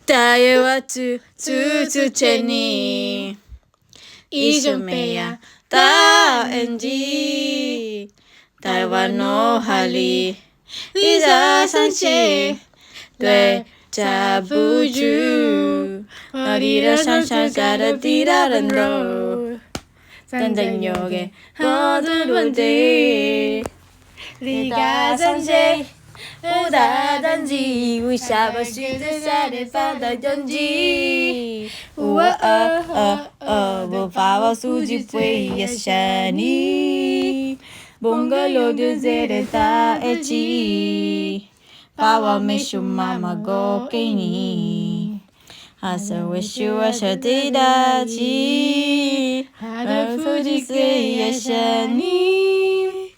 大约はつけに一緒目やった演じ台湾の針一二三四对家不住我的人生下的地大人肉真正有嘅我的问题你家三歲不打單機為啥不選擇下的放大單機我把我數據回憶下你蹦個六點ゼ的大一把我美術媽媽過給你還是為數我小弟大氣而數據回憶下你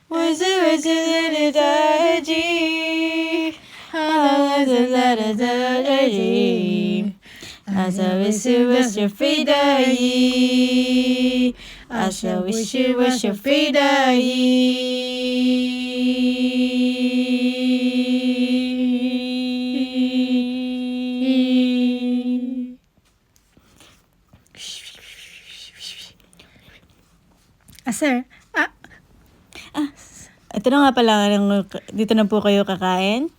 我是為世界的大氣好的在的大氣I wish you was your free day I wish you was your free day Sir, ito na nga pala, dito na po kayo kakain.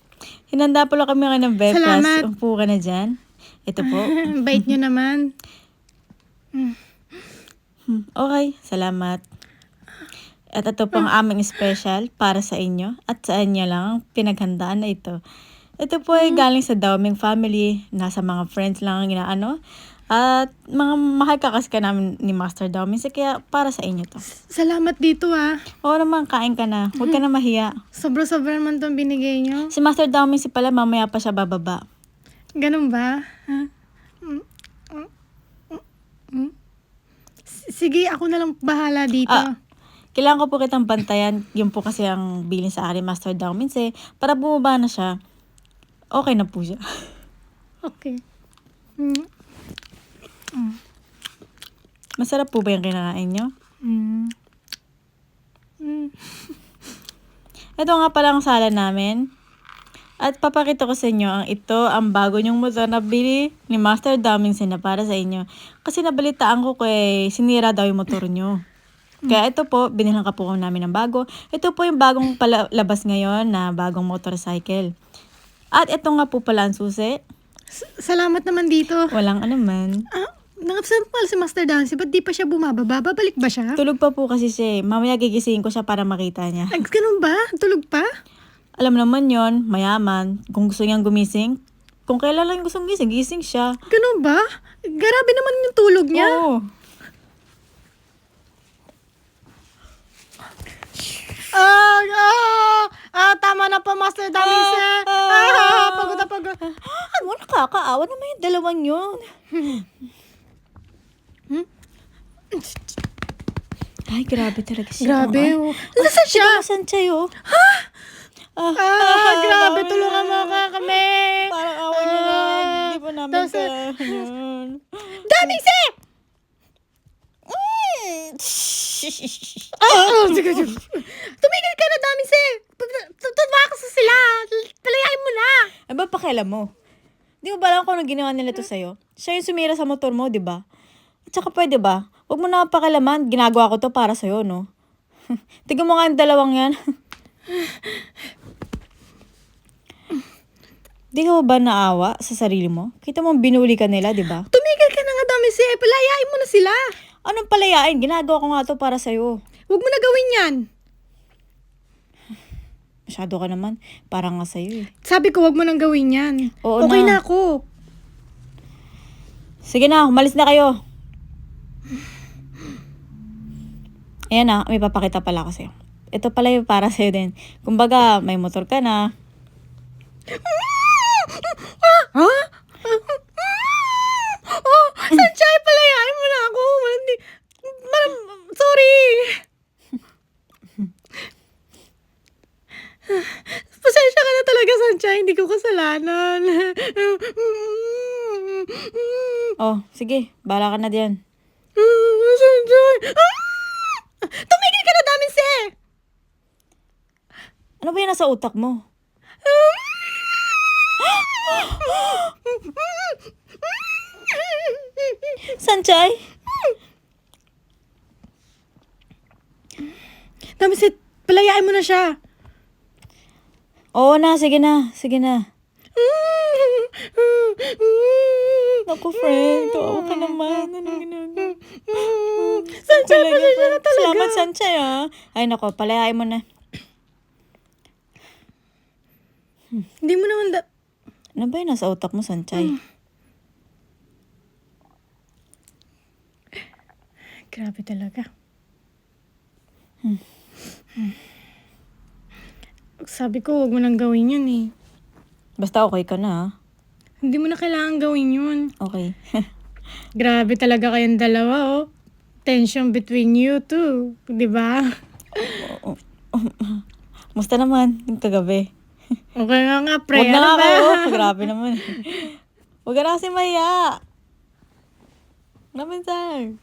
Hinanda pala kami ng breakfast. Salamat. Umpo ka na dyan. Ito po. bait nyo naman. Okay, salamat. At ito pong aming special para sa inyo at sa inyo lang ang pinaghandaan na ito. Ito po ay galing sa Daoming family. Nasa mga friends lang ang inaano. At mga mahal kakas ka namin ni Master Daoming. Kaya para sa inyo to. Salamat dito Oo naman, kain ka na. Huwag ka na mahiya. Sobra-sobra naman itong binigay nyo. Si Master Daoming si pala, mamaya pa siya bababa. Ganun ba? Sige, ako na lang bahala dito. Kailangan ko po kitang bantayan. Yun po kasi ang bilin sa akin Master Daoming. Para bumaba na siya, okay na po siya. Okay. Masarap po ba yung kinakain nyo? Ito nga pala ang sala namin. At papakita ko sa inyo ito ang bago nyong motor na bili ni Master Daoming na para sa inyo. Kasi nabalitaan ko kay sinira daw yung motor nyo. Kaya ito po, binilhan ka po namin ng bago. Ito po yung bagong labas ngayon na bagong motorcycle. At ito nga po pala ang susi. Salamat naman dito. Walang anuman. Nakasampal si Master Daoming. Ba't di pa siya bumababa? Babalik ba siya? Tulog pa po kasi siya. Mamaya gigisingin ko siya para makita niya. Ganun ba? Tulog pa? Alam naman yon, mayaman. Kung gusto niyang gumising, kung kailan lang gusto gising, gising siya. Ganun ba? Grabe naman yung tulog niya. Oo. Tama na po, Master Daoming. Pagod na pagod. Ano, nakakaawa naman yung dalawang yun. Ay, grabe talaga siya. Grabe. Nasaan siya? Nasaan siya yun? Grabe. Tulungan mo kami. Parang awa niya lang. Hindi pa namin Tapos, kaya. Daoming! Sige. Tumigil ka na, Daoming. Tumakas na sila. Palayain mo na. Ano ba pakialam mo? Di mo ba alam kung anong ginawa nila to sa'yo? Siya yung sumira sa motor mo, di ba? At saka pwede ba? Huwag mo na pakialaman. Ginagawa ko to para sa'yo, no? Tignan mo nga yung dalawang yan. Di ka ba naawa sa sarili mo? Kita mo binuli ka nila, di ba? Tumigil ka na nga, Daoming. Palayain mo na sila. Anong palayain? Ginagawa ko nga to para sa'yo. Huwag mo na gawin yan. Masyado ka naman. Parang nga sa'yo eh. Sabi ko, huwag mo nang gawin yan. Oo Okay na. na ako. Sige na, umalis na kayo. Ayan na, may papakita pala ako sa'yo. Ito pala yung para sa'yo din. Kumbaga, may motor ka na. Sanchay, palayain mo na ako. Sorry. Pasensya ka na talaga, Sanchay. Hindi ko kasalanan. Oh, sige, bahala ka na diyan. Sanchay. Tumigil ka na, Daoming. Ano ba yan nasa utak mo? Sanchay? Damisay, palayain mo na siya. Oo na, sige na. Sige na. Naku, friend. Kawawa ka naman. Anong ginagawa? Sanchay, pasensya na talaga. Salamat, Sanchay, ah. Ay, naku, palayain mo na. Hindi mo naman Ano ba yung nasa utak mo, Sanchay? Grabe talaga. Sabi ko, huwag mo nang gawin yun eh. Basta okay ka na, ha? Hindi mo na kailangan gawin yun. Okay. Grabe talaga kayong dalawa, oh. Tension between you two. Di ba? Musta naman yung kagabi? Okay nga, pre. Huwag na Ano nga ba? kayo. Grabe naman. Huwag ka na kasi mahiya. Naman, sir.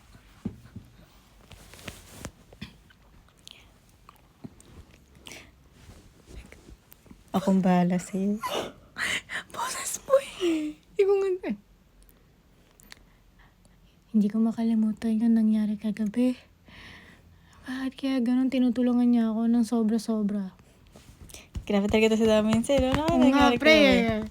Akong bahala sa'yo. Boses mo eh. Hindi ko makalimutan yung nangyari kagabi. Bakit kaya ganun tinutulungan niya ako ng sobra-sobra? Grabe talaga ito sa damin sa'yo. Ano Oo nga, nangyari pre. kagabi?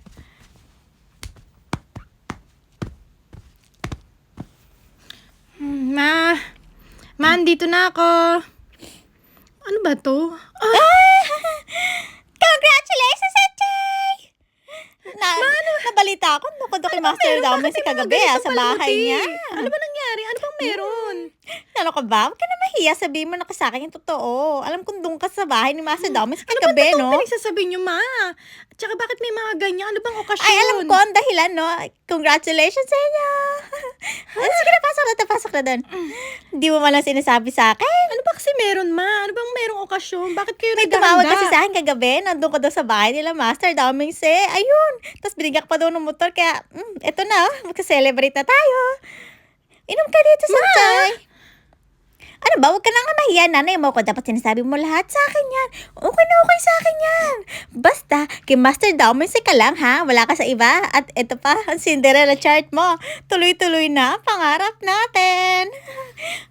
Ma, andito na ako. Ano ba to? Congratulations, Sanchay! Nabalita ako. Bukod kay Master Dowman si kagabi sa bahay niya. Ano ba nangyari? Ano bang meron? Ano ka ba? Huwag ka na mahiya. Sabihin mo na sa akin yung totoo. Alam kong doon ka sa bahay ni Master Dowman sa Ano ba kagabi, itong no? pinagsasabi niyo, ma? At saka bakit may mga ganyan? Ano bang okasyon? Ay, alam ko ang dahilan, no? Congratulations sa inyo. Sige na, pasok na doon. Hindi mo man lang sinasabi sa akin. Ano ba kasi meron, ma? Ano bang merong okasyon? Bakit kayo May tumawag kasi sa akin kagabi. Nandun ko daw sa bahay nila, Master Downing se. Ayun. Tapos binigyan ko pa daw ng motor. Kaya, eto na. Magka-celebrate na tayo. Inom ka dito, Sanchay. Ano ba? Huwag ka na nga mahiya, nanay mo ko. Dapat sinasabi mo lahat sa akin yan. Okay na okay sa akin yan. Basta, kay Master Downing se ka lang, ha? Wala ka sa iba. At eto pa, ang Cinderella chart mo. Tuloy-tuloy na ang pangarap natin.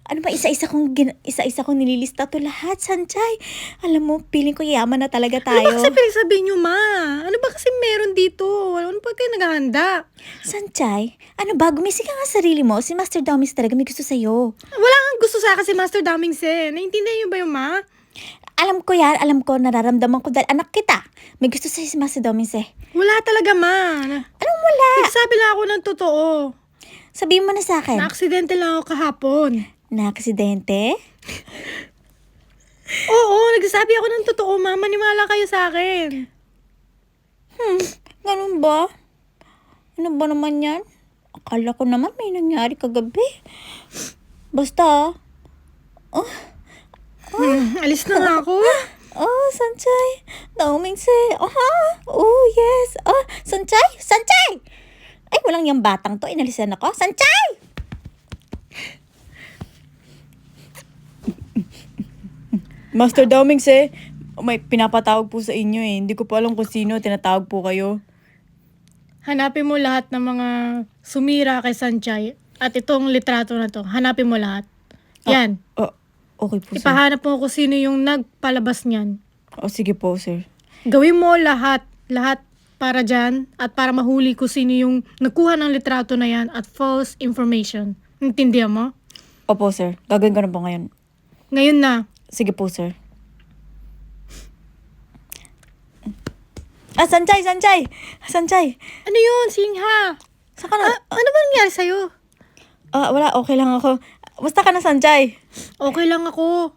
Ano ba, isa-isa kong nililista to lahat, Sanchay. Alam mo, feeling ko yaman na talaga tayo. Ano ba kasi pinagsabi niyo, ma? Ano ba kasi meron dito? Ano ba kayo naghahanda? Sanchay, ano ba, gumising ka nga sa sarili mo. Si Master Downing talaga may gusto sa'yo. Wala kang gusto sa akin si Master Damingse. Naintindihan niyo ba yung ma? Alam ko yan, alam ko, nararamdaman ko dahil anak kita. May gusto sa'yo si Master Downing. Wala talaga, ma. Anong wala? Nagsabi lang ako ng totoo. Sabihin mo na sa akin. Na-aksidente lang ako kahapon. Na-aksidente? Oo, nagsasabi ako ng totoo, ma. Maniwala kayo sa akin. Ganun ba? Ano ba naman yan? Akala ko naman may nangyari kagabi. Basta, Alis na nga ako. Sanchay. Downing Oh, yes. Sanchay! Ay, walang yung batang to. Inalisan ako. Sanchay! Master Downing may pinapatawag po sa inyo eh. Hindi ko pa alam kung sino. Tinatawag po kayo. Hanapin mo lahat ng mga sumira kay Sanchay. At itong litrato na to, hanapin mo lahat. Yan. Okay po, sir. Ipahanap mo kung sino yung nagpalabas niyan. Sige po, sir. Gawin mo lahat para dyan at para mahuli ko sino yung nagkuha ng litrato na yan at false information. Intindihan mo? Opo, sir. Gagawin ko na po ngayon. Ngayon na. Sige po, sir. Sanchay! Ano yun, Singha? Saan ka na? Ano ba nangyari sa'yo? Wala, okay lang ako. Musta ka na, Sanchay? Okay lang ako.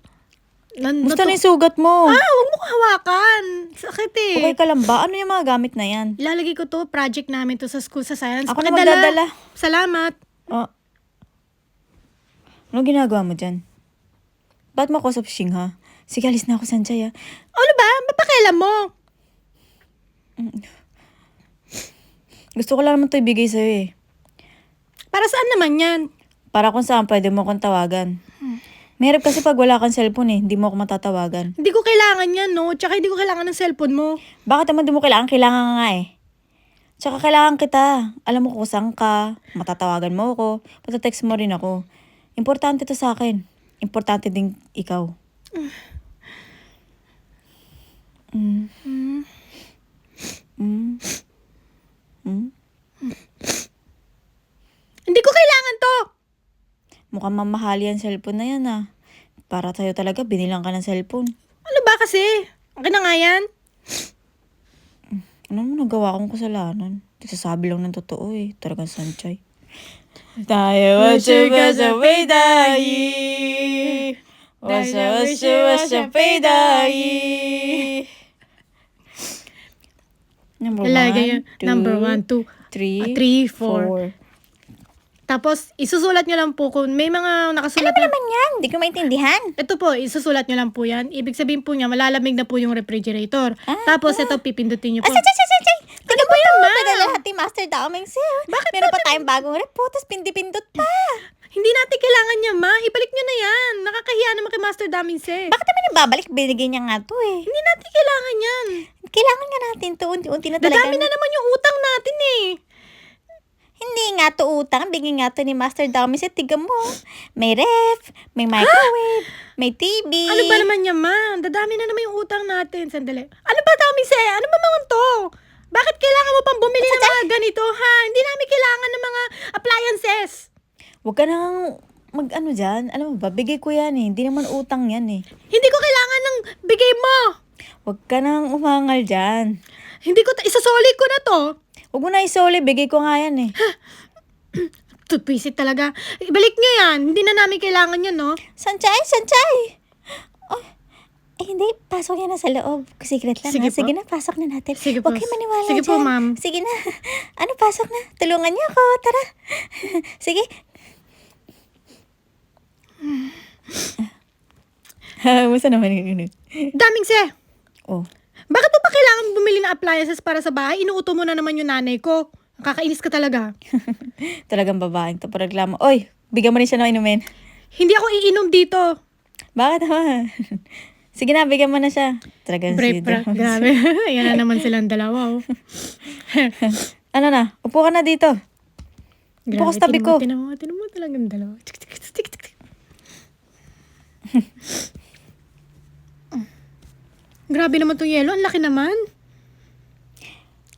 Musta na yung sugat mo? Huwag mo ko hawakan. Sakit eh. Okay ka lang ba? Ano yung mga gamit na yan? Ilalagay ko to, project namin to sa school sa science. Ako na Pakidala. magdadala. Salamat. Ano ginagawa mo dyan? Ba't mo ako sa Shingha? Sige, alis na ako, Sanchay. Ano ba? Mapakailan mo? Gusto ko lang naman ito ibigay sa'yo eh. Para saan naman yan? Para kung saan pwede mo akong tawagan. Mahirap kasi pag wala kang cellphone eh, hindi mo ako matatawagan. Hindi ko kailangan yan, no? Tsaka hindi ko kailangan ng cellphone mo. Bakit naman di mo kailangan? Kailangan nga eh. Tsaka kailangan kita. Alam mo kung saan ka. Matatawagan mo ako. Patatext mo rin ako. Importante to sa akin. Importante din ikaw. Mm. Mm. Mm. Hindi ko kailangan to! Mukhang mamahali ang cellphone na yan Para sa'yo talaga, binilang ka ng cellphone. Ano ba kasi? Okay na nga yan? Ano mo nagawa kong kasalanan? Sasabi lang ng totoo Talagang sanchay. Tayo wasya paydayi. Wasya paydayi. Lalagay yung number 1, 2, 3, 4. Tapos, isusulat nyo lang po kung may mga nakasulat na... yan? Hindi ko maintindihan. Ito po, isusulat nyo lang po yan. Ibig sabihin po niya, malalamig na po yung refrigerator. Tapos, ito, pipindutin nyo po. Tingnan ba yan, ma? Padalahati master daming sale. Bakit Meron pa tayong bagong rep tapos pindi-pindot pa. Hindi natin kailangan niya, ma. Ibalik nyo na yan. Nakakahiya naman kay Master Daminse. Bakit naman yung babalik? Binigay niya nga to Hindi natin kailangan yan. Kailangan nga natin to. Unti-unti na talaga. Dadami na naman yung utang natin Hindi nga to utang. Bigay nga to ni Master Daminse. Tiga mo. May ref, may microwave, may TV. Ano ba naman yan, ma? Dadami na naman yung utang natin. Sandali. Ano ba, Daminse? Ano ba naman to? Bakit kailangan mo pang bumili ng mga ganito, ha? Hindi namin kailangan ng mga appliances. Huwag ka nang mag-ano dyan. Alam mo ba, bigay ko yan Hindi naman utang yan Hindi ko kailangan ng bigay mo. Huwag ka nang umangal dyan. Hindi ko, isasoli ko na to. Huwag mo na isoli, bigay ko nga yan Tupwisit talaga. Ibalik nyo yan. Hindi na namin kailangan yan, no? Sanchay! Oh, hindi, pasok yan na sa loob. Secret lang Sige po. Sige na, pasok na natin. Sige po. Huwag kayo maniwala Sige dyan. po, ma'am. Sige na. Ano, pasok na. Tulungan niyo ako. Tara. Sige. Musta naman yun? Damingse! Oh. Bakit mo pa kailangan bumili ng appliances para sa bahay? Inuuto mo na naman yung nanay ko. Kakainis ka talaga. Talagang babaeng to. Reklamo. Oy, bigyan mo rin siya ng inumin. Hindi ako iinom dito. Bakit naman? Sige na, bigyan mo na siya. Talagang Brave pra. Grabe. Ayan na naman silang dalawa. Ano na? Upo ka na dito. Upo ka sa tabi ko. Tinan mo talagang dalawa. Grabe naman itong yelo. Ang laki naman.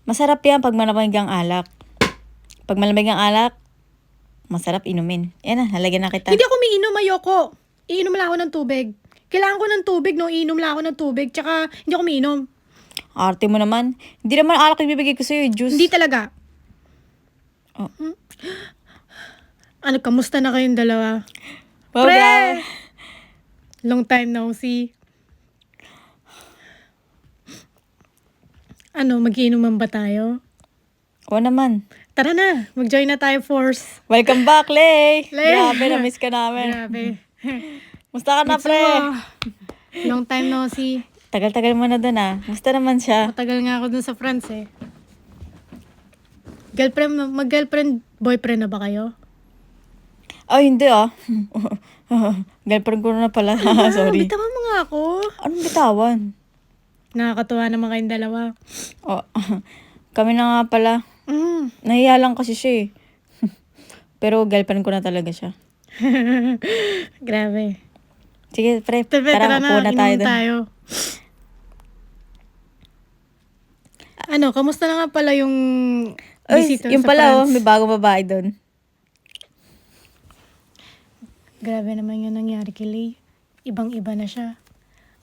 Masarap yan pag malamig ang alak. Pag malamig ang alak, masarap inumin. Yan na, halagyan na kita. Hindi ako umiinom, ayoko. Iinom lang ako ng tubig. Kailangan ko ng tubig, no? Iinom lang ako ng tubig. Tsaka, hindi ako umiinom. Arte mo naman. Hindi naman alak yung bibigay ko sa'yo, juice. Hindi talaga. Oh. Ano, kamusta na kayong dalawa? Wow, Pre! wow. Long time no see. Ano, mag-iinuman ba tayo? Oo naman. Tara na, mag-join na tayo, Force. Welcome back, Lay! Lay! Grabe, na-miss ka namin. Grabe. Musta ka na, Mitsu, pre? long time no see. Tagal-tagal mo na dun, Musta naman siya? Matagal nga ako dun sa France, Mag-girlfriend, boyfriend na ba kayo? Ay, hindi, Girlfriend ko na pala. Sorry. Bitawan mo nga ako. Anong bitawan? Nakakatuwa naman kayong dalawa. Oh, kami na nga pala. Nahiya lang kasi siya Pero girlfriend ko na talaga siya. Grabe. Sige, pre. Tara upo na tayo inom dun. tayo. Ano, kamusta na nga pala yung visitor yung sa pala, France? may bagong babae doon. Grabe naman yung nangyari kay Lay. Ibang-iba na siya.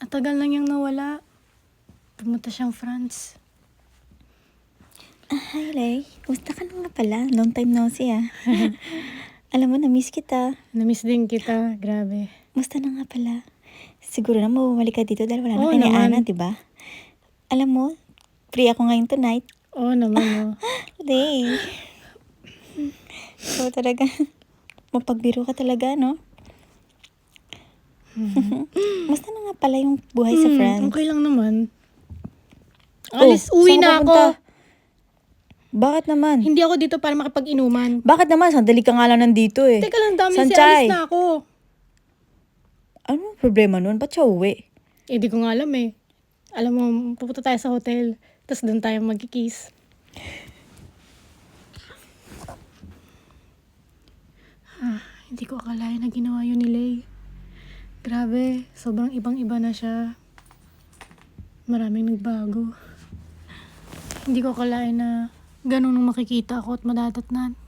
Ang tagal lang niyang nawala. Pumunta siyang France. Hi, Lay. Kumusta ka na nga pala? Long time no see, Alam mo, na-miss kita. Namiss din kita. Grabe. Kumusta na nga pala? Siguro na mabumalik ka dito dahil wala na Oo kayo ni naman. Ana, diba? Alam mo, free ako ngayon tonight. Oo naman, Lay. So, talaga, mapagbiro ka talaga, no? Kumusta na nga pala yung buhay sa France? Okay lang naman. saan Uwi ka na ako. pupunta? Bakit naman? Hindi ako dito para makipag-inuman. Bakit naman? Sandali ka nga lang nandito Teka lang, dami Sanchay. alis na ako. Ano problema nun? Ba't siya uwi? Di ko nga alam Alam mo, pupunta tayo sa hotel. Tapos doon tayo magkikiss. Hindi ko akalain na ginawa yun ni Lay. Grabe, sobrang ibang-iba na siya. Maraming nagbago. Hindi ko akalain na ganun nung makikita ako at madadatnan.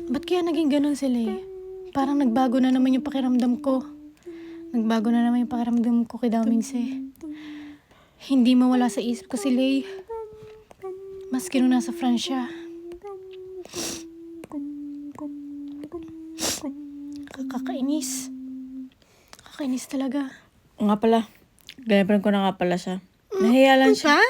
Ba't kaya naging ganun si Lay? Parang nagbago na naman yung pakiramdam ko. Nagbago na naman yung pakiramdam ko kay Damingse. Hindi mawala sa isip ko si Lay. Maski nung nasa France siya. Kakainis. Kakainis talaga. O nga pala, girlfriend ko na nga pala siya. Nahiya lang siya.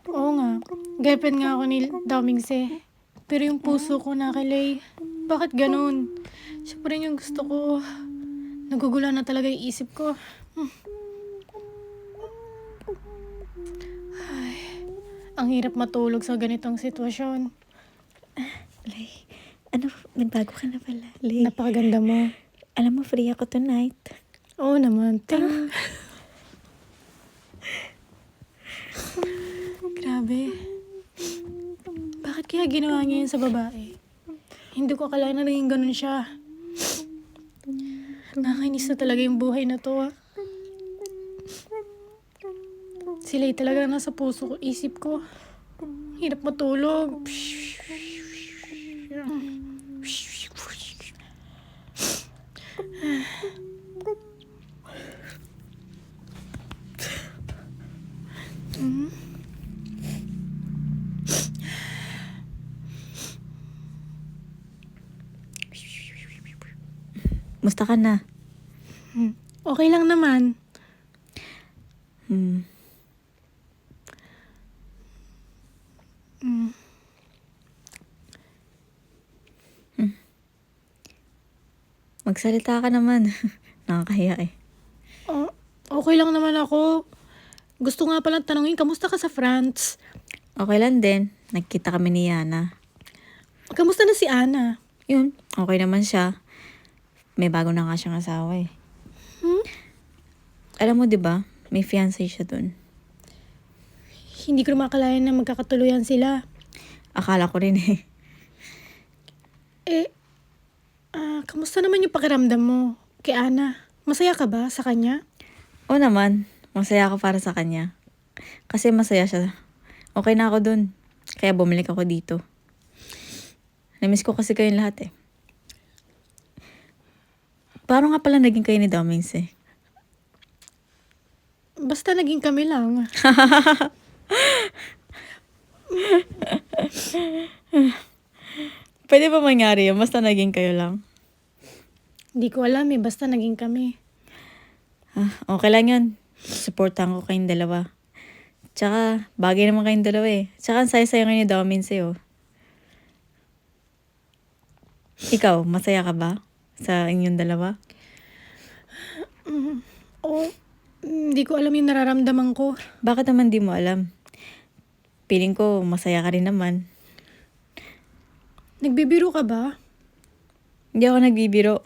Oo nga. Girlfriend nga ako ni Damingse. Pero yung puso ko na kay Lay. Bakit ganun? Siya pa rin yung gusto ko. Nagugula na talaga yung isip ko. Ay, ang hirap matulog sa ganitong sitwasyon. Lay, ano, nagbago ka na pala, Lay. Napakaganda mo. Alam mo, free ako tonight. Oo naman. Grabe. Bakit kaya ginawa niya yun sa babae? Hindi ko akalain na naging ganun siya. Nakakainis na talaga yung buhay na to. Si Lay talaga nasa puso ko, isip ko. Hirap matulog. Musta ka na? Okay lang naman. Magsalita ka naman. Nakakahiya eh. Oh, okay lang naman ako. Gusto nga palang tanungin, kamusta ka sa France? Okay lang din. Nagkita kami ni Yana. Kamusta na si Ana? Yun, okay naman siya. May bago na nga siyang asawa eh. Alam mo, di ba? May fiancé siya dun. Hindi ko makakalain na magkakatuluyan sila. Akala ko rin eh. Kamusta naman yung pakiramdam mo kay Ana? Masaya ka ba sa kanya? Oo naman, masaya ako para sa kanya. Kasi masaya siya. Okay na ako dun. Kaya bumalik ako dito. Namiss ko kasi kayong lahat eh. Paano nga pala naging kayo ni Damingse? Basta naging kami lang. Pwede ba mangyari yun? Basta naging kayo lang. Hindi ko alam eh, basta naging kami. Okay lang yun. Supportan ko kayong dalawa. Tsaka, bagay naman kayong dalawa eh. Tsaka, ang saya-saya ngayon ni Damingse oh. Ikaw, masaya ka ba sa inyong dalawa? Hindi ko alam yung nararamdaman ko. Bakit naman di mo alam? Feeling ko, masaya ka rin naman. Nagbibiro ka ba? Hindi ako nagbibiro.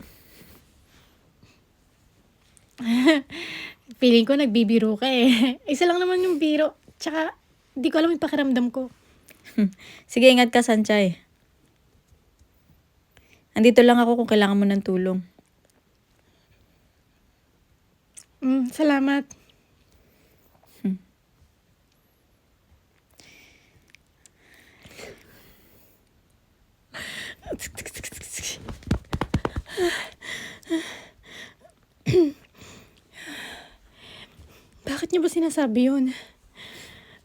Feeling ko nagbibiro ka eh. Isa lang naman yung biro. Tsaka, di ko alam yung pakiramdam ko. Sige, ingat ka, Sanchay. Andito lang ako kung kailangan mo ng tulong. Salamat. Bakit niya ba sinasabi yun?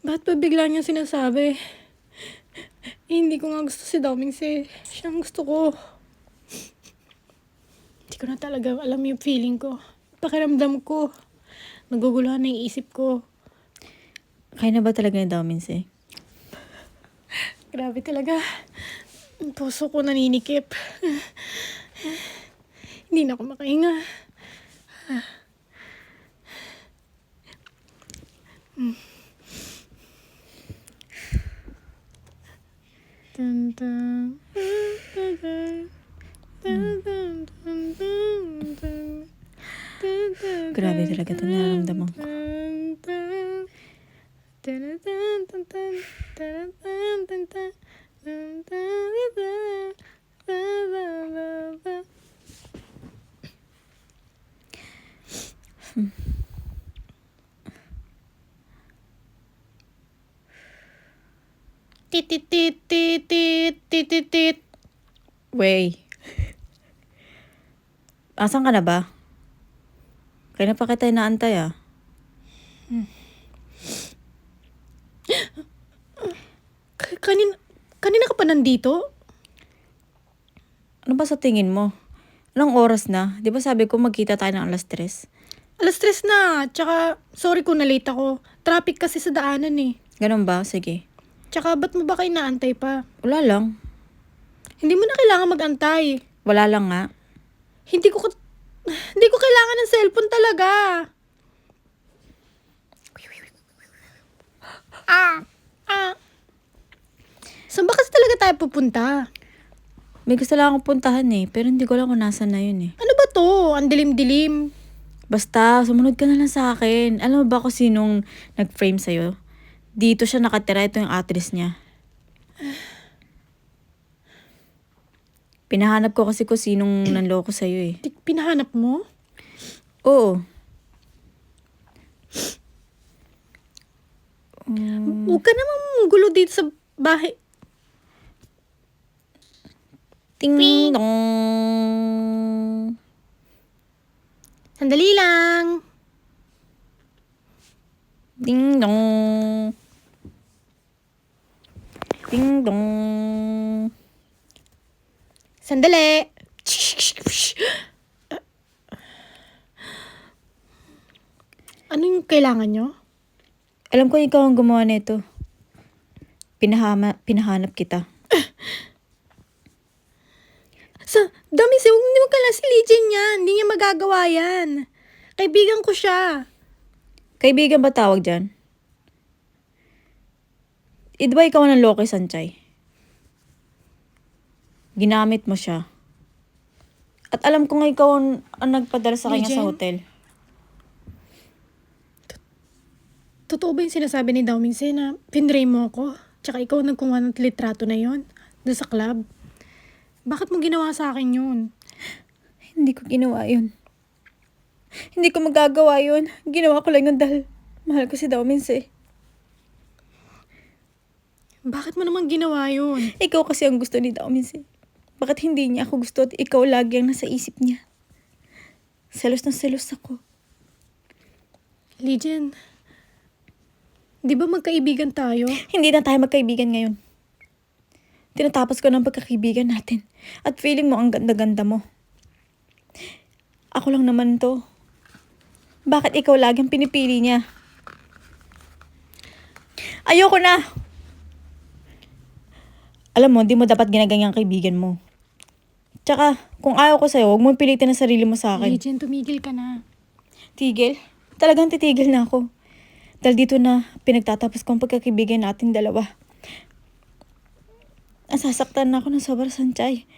Bakit ba bigla niya sinasabi? Hindi ko nga gusto si Damingse. Siya ang gusto ko. Hindi ko na talaga alam yung feeling ko. Pakiramdam ko. Naguguluhan na yung isip ko. Kaya na ba talaga ni Damingse? Grabe talaga. Ang puso ko naninikip. Hindi na ako makahinga. Dun, dun. Dun, dun, dun, dun, dun, dun. Dun, Grabe talaga ito nararamdaman ko. Tit. Wey. Asan ka na ba? Kaya na pa kita inaantay ah. Kanina ka pa nandito? Ano ba sa tingin mo? Anong oras na? Di ba sabi ko magkita tayo ng alas 3? Alas 3 na. Tsaka, sorry kung na-late ako. Traffic kasi sa daanan eh. Ganun ba? Sige. Tsaka, ba't mo ba kayo naantay pa? Wala lang. Hindi mo na kailangan mag-antay. Wala lang nga. Hindi ko kailangan ng cellphone talaga. Saan ba kasi talaga tayo pupunta? May gusto lang akong puntahan eh. Pero hindi ko lang kung nasan na yun eh. Ano ba to? Ang dilim-dilim. Basta, sumunod ka na lang sa akin. Alam mo ba kung sinong nag-frame sa'yo? Dito siya nakatira. Ito yung address niya. Pinahanap ko kasi kung sinong nanloko sa'yo eh. Pinahanap mo? Oo. Huwag ka namang gulo dito sa bahay. Ting dong. Sandali lang. Ding dong. Ding dong. Sandali. Ano yung kailangan nyo? Alam ko ikaw ang gumawa nito. Pinahanap kita. Dami siya, huwag mo kala si Legend yan. Hindi niya magagawa yan. Kaibigan ko siya. Kaibigan ba tawag dyan? Di ba ikaw ang nanloko kay Sanchay? Ginamit mo siya. At alam ko nga ikaw ang nagpadala sa kanya sa Legend? hotel. Totoo ba yung sinasabi ni Dao Mingse na pinray mo ako? Tsaka ikaw ang nagkuha ng litrato na yon doon sa club? Bakit mo ginawa sa akin yun? Hindi ko ginawa yun. Hindi ko magagawa yun. Ginawa ko lang yun dahil mahal ko si Dao Mingse. Bakit mo naman ginawa yun? Ikaw kasi ang gusto ni Dao Mingse. Bakit hindi niya ako gusto at ikaw lagi ang nasa isip niya? Selos na selos ako. Legend, di ba magkaibigan tayo? Hindi na tayo magkaibigan ngayon. Tinatapos ko ng pagkakaibigan natin. At feeling mo ang ganda-ganda mo. Ako lang naman to. Bakit ikaw lagi ang pinipili niya? Ayoko na! Alam mo, di mo dapat ginaganyan kaibigan mo. Tsaka, kung ayaw ko sa'yo, huwag mo pilitin ang sarili mo sa akin. Legend, tumigil ka na. Tigil? Talagang titigil na ako. Dahil dito na pinagtatapos ko ang pagkakaibigan natin dalawa. Nasasaktan na ako ng sobra, Sanchay.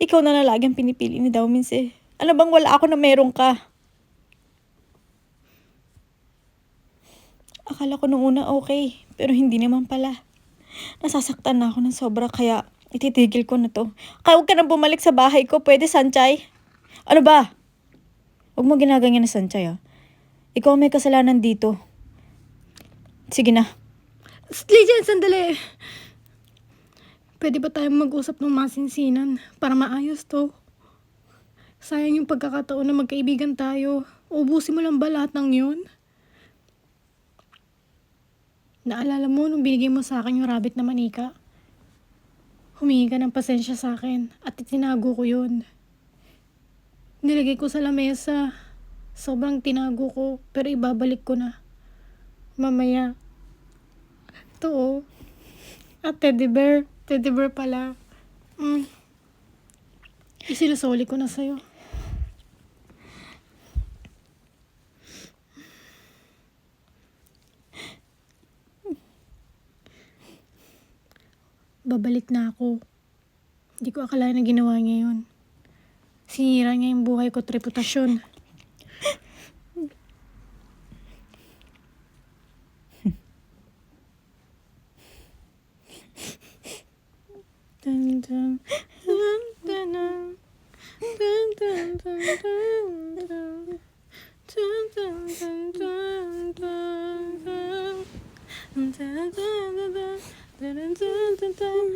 Ikaw na lagi ang pinipili ni Dao Mingse. Ano bang wala ako na meron ka? Akala ko nung una okay, pero hindi naman pala. Nasasaktan na ako ng sobra kaya ititigil ko na to. Kaya huwag ka na bumalik sa bahay ko, pwede, Sanchay? Ano ba? Huwag mo ginaganyan na Sanchay ah. Ikaw may kasalanan dito. Sige na. Legend, sandali. Pwede ba tayong mag-usap ng masinsinan para maayos to? Sayang yung pagkakataon na magkaibigan tayo. Ubusin mo lang ba lahat ng yun? Naalala mo nung binigay mo sa akin yung rabbit na manika? Humingi ka ng pasensya sa akin at itinago ko yun. Nilagay ko sa lamesa. Sobrang tinago ko pero ibabalik ko na. Mamaya. Ito oh. At teddy bear. Teddy bear pala. Isinusoli ko na sa'yo. Babalik na ako. Hindi ko akalain na ginawa niya yun. Sinira niya yung buhay ko at reputasyon. Dun, dun, dun, dun, dun. Dun, dun, dun, dun, dun. Dun, dun, dun, dun, dun, dun. Dun, dun, dun, dun, dun. Dun, dun, dun, dun.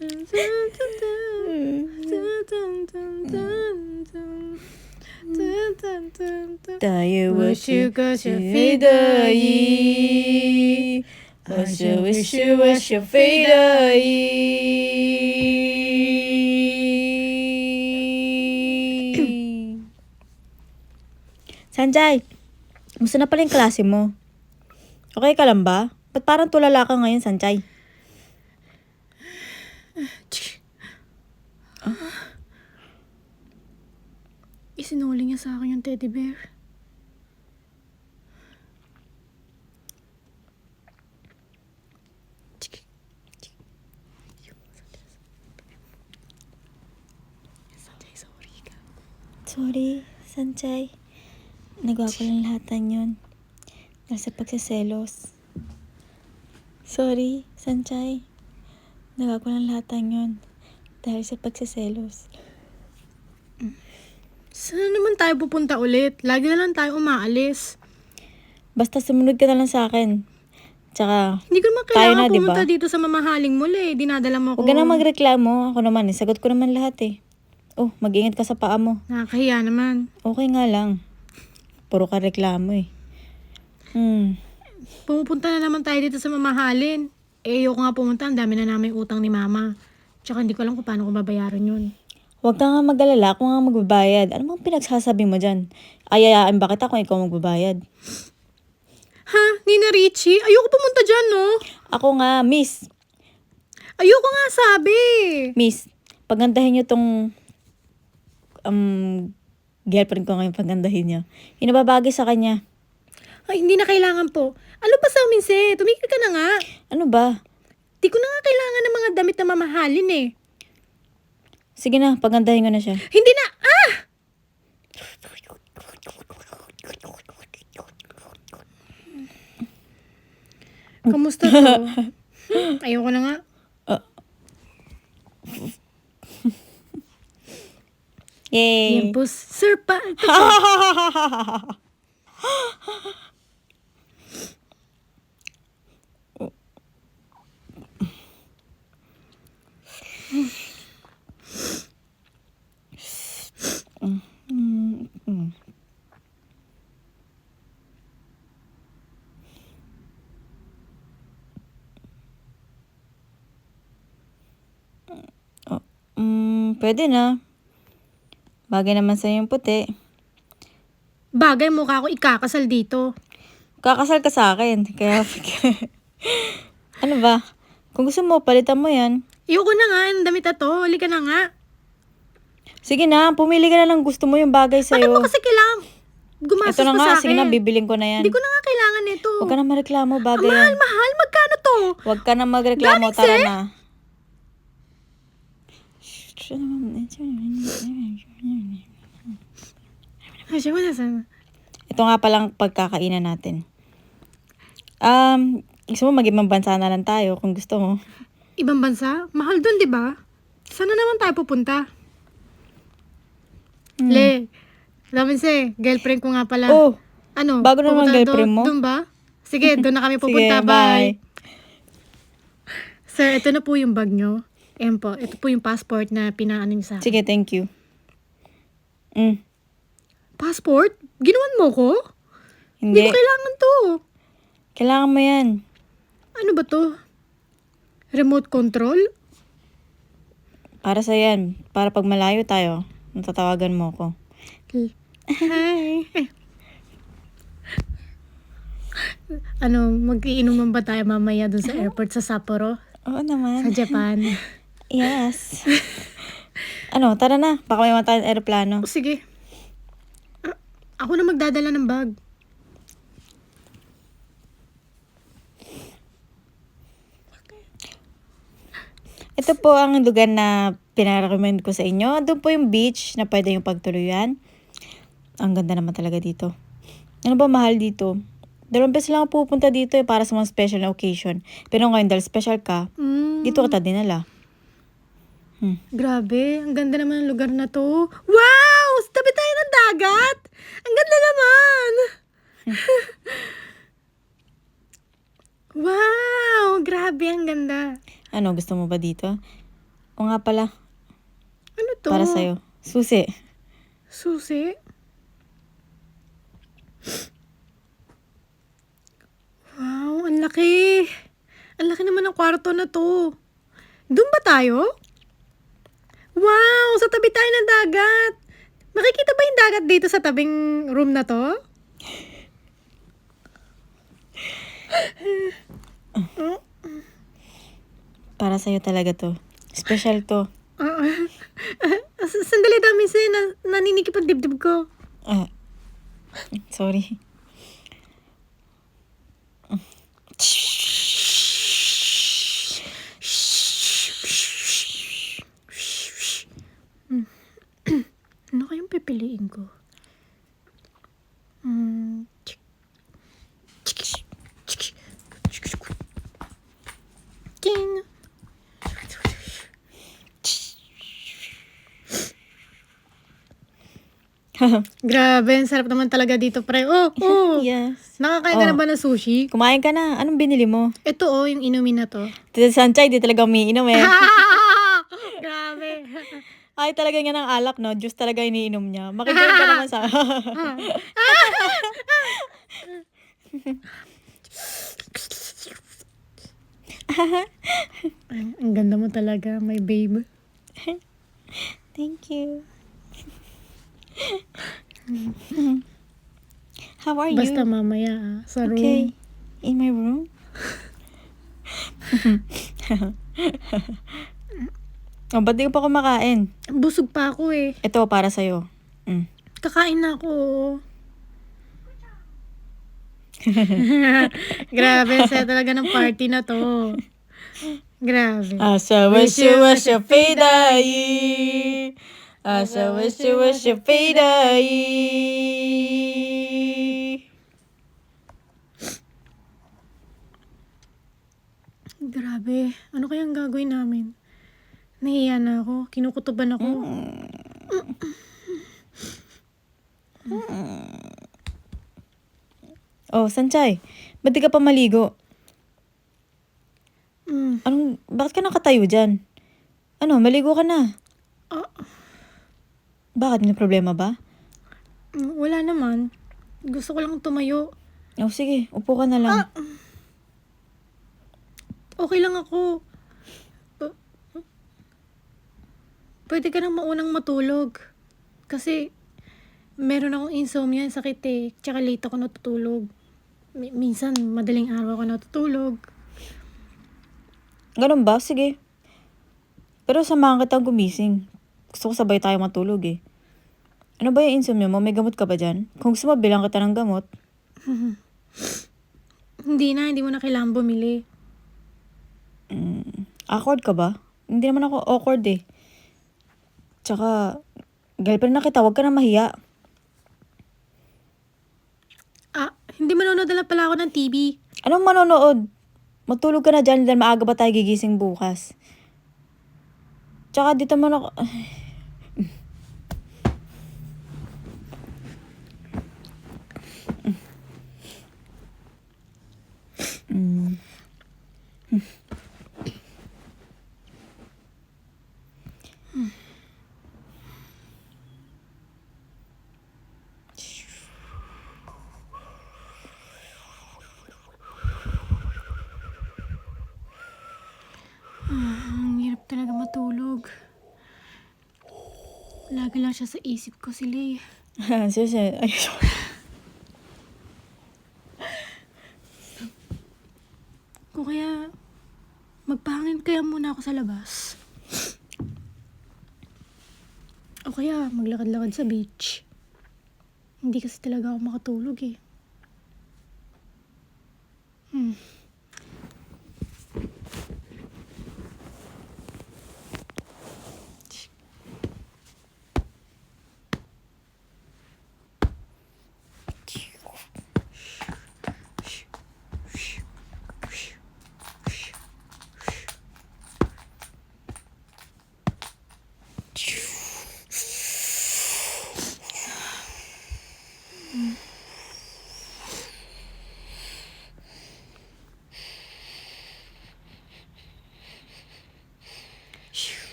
Dun, dun, dun, dun. Dun, dun, dun, dun, dun. Dun, dun, dun, dun. Tayo Wish you got your fade away. Wish you was your fade away. Sanjay, musta na pala yung klase mo? Okay ka lang ba? Ba't parang tulala ka ngayon, Sanjay? Isinuli niya sa akin yung teddy bear. Sanjay, sorry ka. Sorry, Sanjay. Nagawa ko lang lahat yun. Dahil sa pagsiselos. Sorry, Sanjay. Nagawa ko lang lahat yun. Dahil sa pagsiselos. Saan naman tayo pupunta ulit? Lagi na lang tayo umaalis. Basta sumunod ka na lang sa akin. Tsaka, Hindi ko naman tayo kailangan na, pumunta diba? dito sa mamahaling muli. Dinadala mo ako. Huwag ka nang magreklamo. Ako naman, sagot ko naman lahat eh. Oh, mag-ingat ka sa paa mo. Nakakahiya naman. Okay nga lang. Puro ka reklamo eh. Pumupunta na naman tayo dito sa mamahalin. Eh, ayoko nga pumunta. Ang dami na namin utang ni mama. Tsaka hindi ko alam kung paano ko babayaran yun. Huwag ka nga mag-alala kung nga magbabayad. Ano bang pinagsasabi mo dyan? Ayayaan ba kita kung ikaw magbabayad? Ha? Nina Richie? Ayoko pumunta dyan, no? Ako nga, miss. Ayoko nga sabi. Miss, pagandahin niyo tong girlfriend ko ngayon, pagandahin niyo. Hinababagay sa kanya. Ay, hindi na kailangan po. Ano pa sa uminse? Tumigil ka na nga. Ano ba? Di ko na nga kailangan ng mga damit na mamahalin eh. Sige na, pagandahin ko na siya. Hindi na! Ah! Kamusta to? Ayoko na nga. Yay! Yampus. Sir pa. Pwede na. Bagay naman sa'yo yung puti. Bagay mukha ako ikakasal dito. Kakasal ka sa akin. Kaya, ano ba? Kung gusto mo, palitan mo yan. Ayoko na nga. Ang damit na to. Huli ka na nga. Sige na, pumili ka na ng gusto mo yung bagay Bakit mo sa'yo. kasi kailangan gumastos Ito na pa nga, sa sige na, akin? bibiling ko na yan. Hindi ko na nga kailangan nito. Huwag ka na mareklamo, bagay yan. Mahal. Magkano to? Huwag ka na magreklamo, Daming tara set? na. Ito nga palang pagkakainan natin. Gusto mo mag-ibang bansa na lang tayo kung gusto mo. Ibang bansa? Mahal dun, di ba? Sana naman tayo pupunta. Le, Laminse, girlfriend ko nga pala. Oh, Ano? bago naman pupunta girlfriend mo? Doon ba? Sige, doon na kami sige, pupunta. bye. Sir, ito na po yung bag nyo. Ayan po, ito po yung passport na pinaano niyo sa akin. Sige, thank you. Passport? Ginawan mo ko? Hindi Hindi, ko kailangan to. kailangan mo yan. Ano ba to? Remote control? Para sa yan. Para pag malayo tayo, natatawagan mo ko. Hi. Ano, mag-iinuman ba tayo mamaya dun sa airport sa Sapporo? Oo Sa naman. Japan? Yes. Ano, tara na. Baka may matayang aeroplano. O, sige. Ako na magdadala ng bag. Ito po ang lugar na pinarecommend ko sa inyo. Doon po yung beach na pwede yung pagtuluyan. Ang ganda naman talaga dito. Ano ba mahal dito? 2 beses lang ako pupunta dito para sa mga special na occasion. Pero ngayon dahil special ka, dito kita dinala. Grabe, ang ganda naman ng lugar na to. Wow! Tabi tayo ng dagat! Ang ganda naman! Wow! Grabe, ang ganda. Ano, gusto mo ba dito? O nga pala, Ano to? para sa'yo. Susi. Susi? Wow, ang laki. Ang laki naman ng kwarto na to. Doon ba tayo? Wow, sa tabi tayo ng dagat. Makikita ba yung dagat dito sa tabing room na to? Para sa'yo talaga to. Special to. Sandali dami naninikip ang dibdib ko. Ah, sorry. Ano kayang pipiliin ko? King. Grabe, ang sarap naman talaga dito, pre. Oh. Yes. Nakakain ka na ba ng sushi? Kumain ka na. Anong binili mo? Ito yung inumin na to. Tita Sanchay, di talaga umiinom eh. Grabe. Ay, talaga nga ng alak, no? Juice talaga iniinom niya. Makikinig ka naman sa... Ang ganda mo talaga, my babe. Thank you. How are Basta you? mamaya sa room. Okay. In my room? Oh, ba't di ka pa kumakain? Busog pa ako eh. Ito, para sa'yo. Kakain na ako. Grabe, saya talaga ng party na to. Grabe. Asa wish you was your fadai. Asa wish you was your fadai. Grabe. Ano kayang gagawin namin? Nahiya na ako. Kinukutuban ako. Oh, Sanchay, ba't di ka pa maligo? Bakit ka nakatayo dyan? Ano, maligo ka na. Bakit? May problema ba? Wala naman. Gusto ko lang tumayo. Oh, sige, upo ka na lang. Okay lang ako. Pwede ka nang maunang matulog. Kasi, meron akong insomnia, sakit eh. Tsaka late ako natutulog. Minsan, madaling araw ako natutulog. Ganun ba? Sige. Pero samahan kitang gumising. Gusto ko sabay tayo matulog eh. Ano ba yung insomnia mo? May gamot ka ba dyan? Kung gusto mo, bilang kita ng gamot. Hindi mo na kailangan bumili. Awkward ka ba? Hindi naman ako awkward eh. Tsaka, girlfriend na kita, huwag ka na mahiya. Hindi manonood na pala ako ng TV. Anong manonood? Matulog ka na dyan dahil maaga ba tayo gigising bukas? Tsaka dito mo na... Ang hirap talaga matulog. Lagi lang siya sa isip ko, si Lay. Susi, ay, Kung kaya, magpahangin kaya muna ako sa labas. O kaya, maglakad-lakad sa beach. Hindi kasi talaga ako makatulog eh.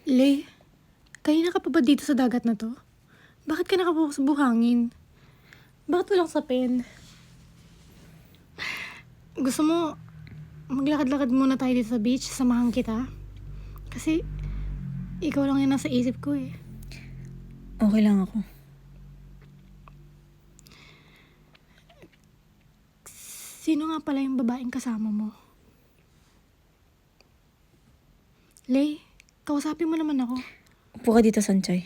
Lay, kanina ka pa ba dito sa dagat na to? Bakit ka nakabukas sa buhangin? Bakit walang sapin? Gusto mo, maglakad-lakad muna tayo dito sa beach, samahan kita? Kasi, ikaw lang yung nasa isip ko eh. Okay lang ako. Sino nga pala yung babaeng kasama mo? Lay, kausapin mo naman ako. Upo ka dito, Sanchay.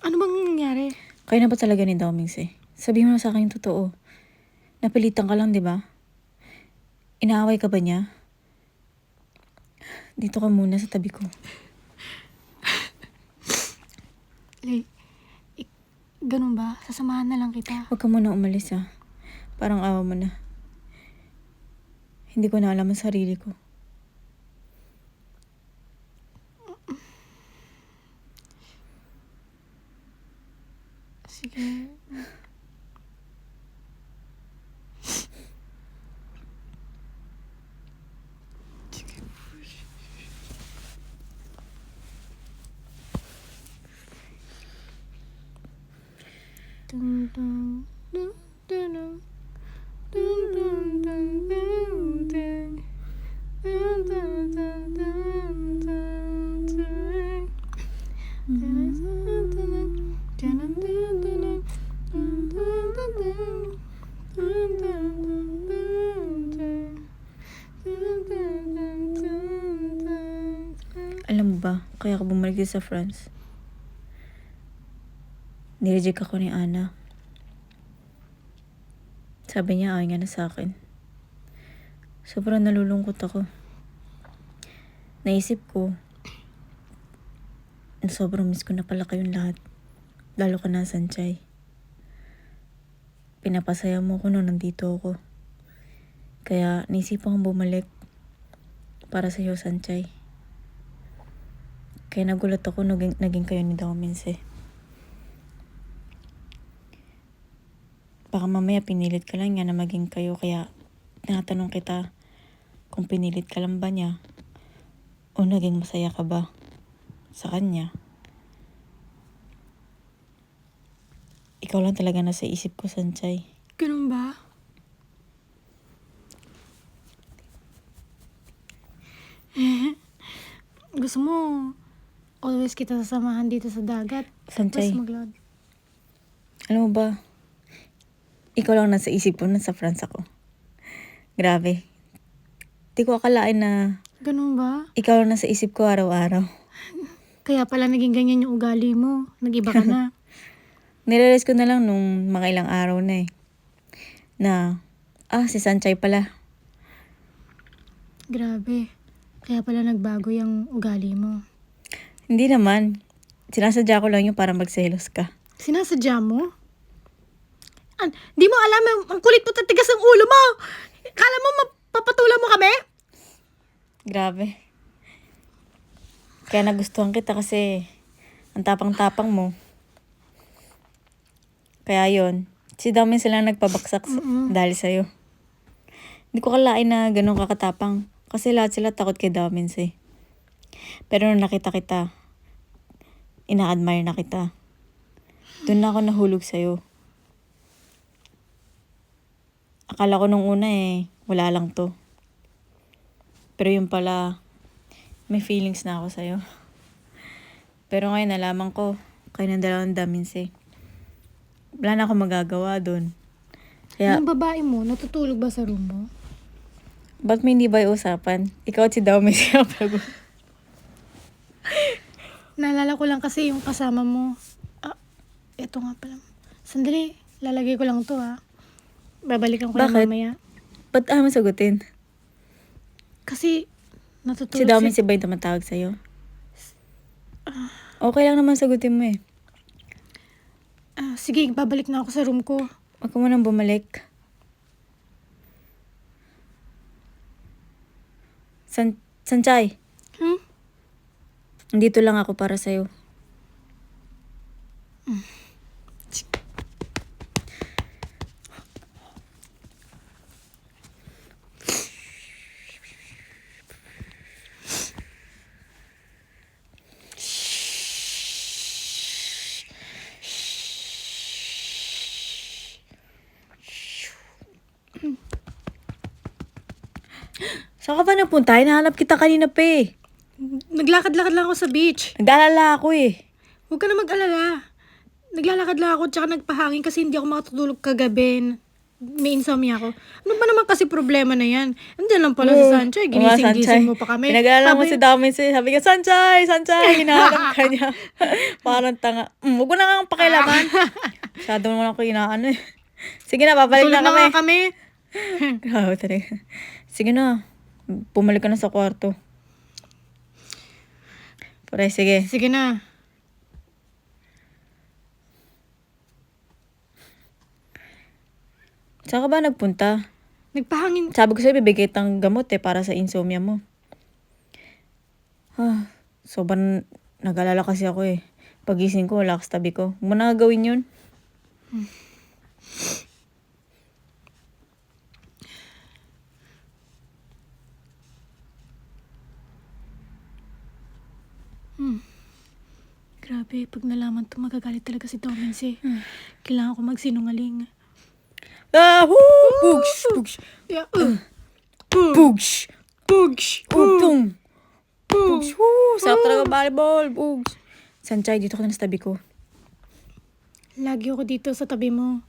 Ano bang nangyari? Kayo na ba talaga ni Daomings eh? Sabihin mo na sa akin yung totoo. Napilitan ka lang, di ba? Inaaway ka ba niya? Dito ka muna sa tabi ko. Lay, ganun ba? Sasamahan na lang kita. Huwag ka muna umalis ah. Parang awa mo na. Hindi ko na alam ang sarili ko. Sige. Dun, dun, dun, dun, dun. Dun, dun, dun, dun, dun. Dun, dun, dun, dun, dun, dun. Alam mo ba, kaya ako bumalik dito sa France. Nireject ako ni Ana. Sabi niya ayaw niya na sa akin. Sobrang nalulungkot ako. Naisip ko, na sobrang miss ko na pala kayong lahat. Lalo ka na, Sanchay. Pinapasaya mo ko nung nandito ako. Kaya naisipan kong bumalik para sa'yo, Sanchay. Kaya nagulat ako naging kayo ni Daomings eh. Baka mamaya pinilit ka lang niya na maging kayo, kaya tinatanong kita kung pinilit ka lang ba niya o naging masaya ka ba sa kanya. Ikaw lang talaga nasa isip ko, Sanchay. Ganun ba? Gusto mo, always kita sasamahan dito sa dagat. Sanchay, Tapos maglakad. alam mo ba, ikaw lang nasa isip ko nasa France ako. Grabe. Di ko akalain na Ganun ba? ikaw lang nasa isip ko araw-araw. Kaya pala naging ganyan yung ugali mo. Nag-iba ka na. Nirealize ko na lang nung mga ilang araw na eh. Na, si Sanchay pala. Grabe. Kaya pala nagbago yung ugali mo. Hindi naman. Sinasadya ko lang yun para magselos ka. Sinasadya mo? Di mo alam, ang kulit mo tatigas ang ulo mo. Kala mo mapapatulan mo kami? Grabe. Kaya nagustuhan kita kasi ang tapang-tapang mo. Kaya yon, si Daomings sila nagpabaksak dahil sa'yo. Hindi ko kalain na ganun kakatapang kasi lahat sila takot kay Daomings eh. Pero nung nakita kita, ina-admire na kita. Doon na ako nahulog sa'yo. Akala ko nung una eh, wala lang to. Pero yun pala, may feelings na ako sa'yo. Pero ngayon nalaman ko, kayo ng dalawang Daomings eh. Wala na ako magagawa doon. Kaya, Yung babae mo, natutulog ba sa room mo? ba't may hindi ba yung usapan? Ikaw at si Daomings yung pag- Naalala ko lang kasi yung kasama mo. Eto nga pala. Sandali, lalagay ko lang to Babalikan ko lang Bakit? mamaya. Ba't mo sagutin? Kasi, natutulog Si Daomings ba yung tumatawag sa'yo? Okay lang naman sagutin mo eh. Sige, babalik na ako sa room ko. Huwag ka munang bumalik. Sanchay, nandito lang ako para sa'yo. Saan ka ba napunta? Hinahanap kita kanina pa eh. Naglakad-lakad lang ako sa beach. Nag-aalala ako eh. Huwag ka na mag-alala. Naglalakad lang ako tsaka nagpahangin kasi hindi ako makatutulog kagabi. May insomnia ako. Ano ba naman kasi problema na yan? Andiyan lang pala si Sanchay. Ginising-gising mo pa kami. Pinag-aalala mo Sabi- si Damin si sabi ka, Sanchay! Hinahanap ka niya. Parang tanga. Huwag mo na nga pakialaman. Masyado naman ako inaano eh. Sige na, babalik Tulog na kami. nga kami. Grabe talaga. Sige na. Pumalik ka na sa kwarto. Pare, sige. Sige na. Saan ka ba nagpunta? Nagpahangin. Sabi ko sa'yo, bibigay kitang gamot eh para sa insomnia mo. Sobrang nag-alala kasi ako eh. Pagising ko, wala ka sa tabi ko. Huwag mo na gawin yun. Grabe, pag nalaman to, magagalit talaga si Domins eh. Kailangan ko magsinungaling. Bugs! Bugs! Yeah, Bugs! Pugs! Pum! Bugs! Sarap talaga volleyball! Bugs! Sanchay, dito ka na sa tabi ko. Lagi ako dito sa tabi mo.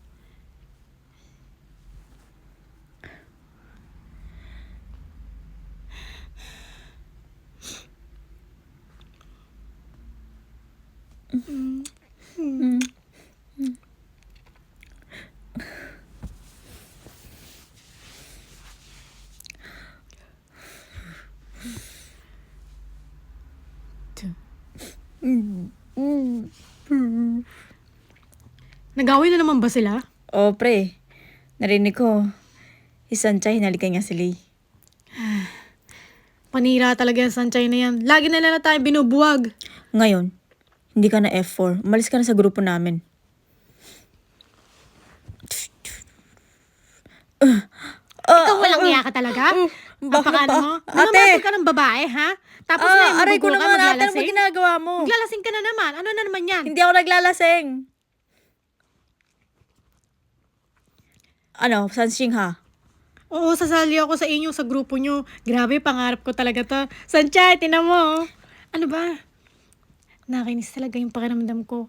Nag-away na naman ba sila? Oh, pre. Narinig ko. Si Sanchay, hinalikan niya si Lay. Panira talaga yung Sanchay na yan. Lagi na lang tayong binubuwag. Ngayon, hindi ka na F4. Umalis ka na sa grupo namin. Ikaw walang iya ka talaga? Napakano mo? Namamapag ka ng babae, ha? Tapos na aray ko ka, naman ate, ano ba maglalasing? ginagawa mo? Maglalasing ka na naman. Ano na naman yan? Hindi ako naglalasing. Ano, Sanshing ha? Oo, sasali ako sa inyo, sa grupo nyo. Grabe, pangarap ko talaga to. Sanchay, tinan mo. Ano ba? Nakainis talaga yung pakiramdam ko.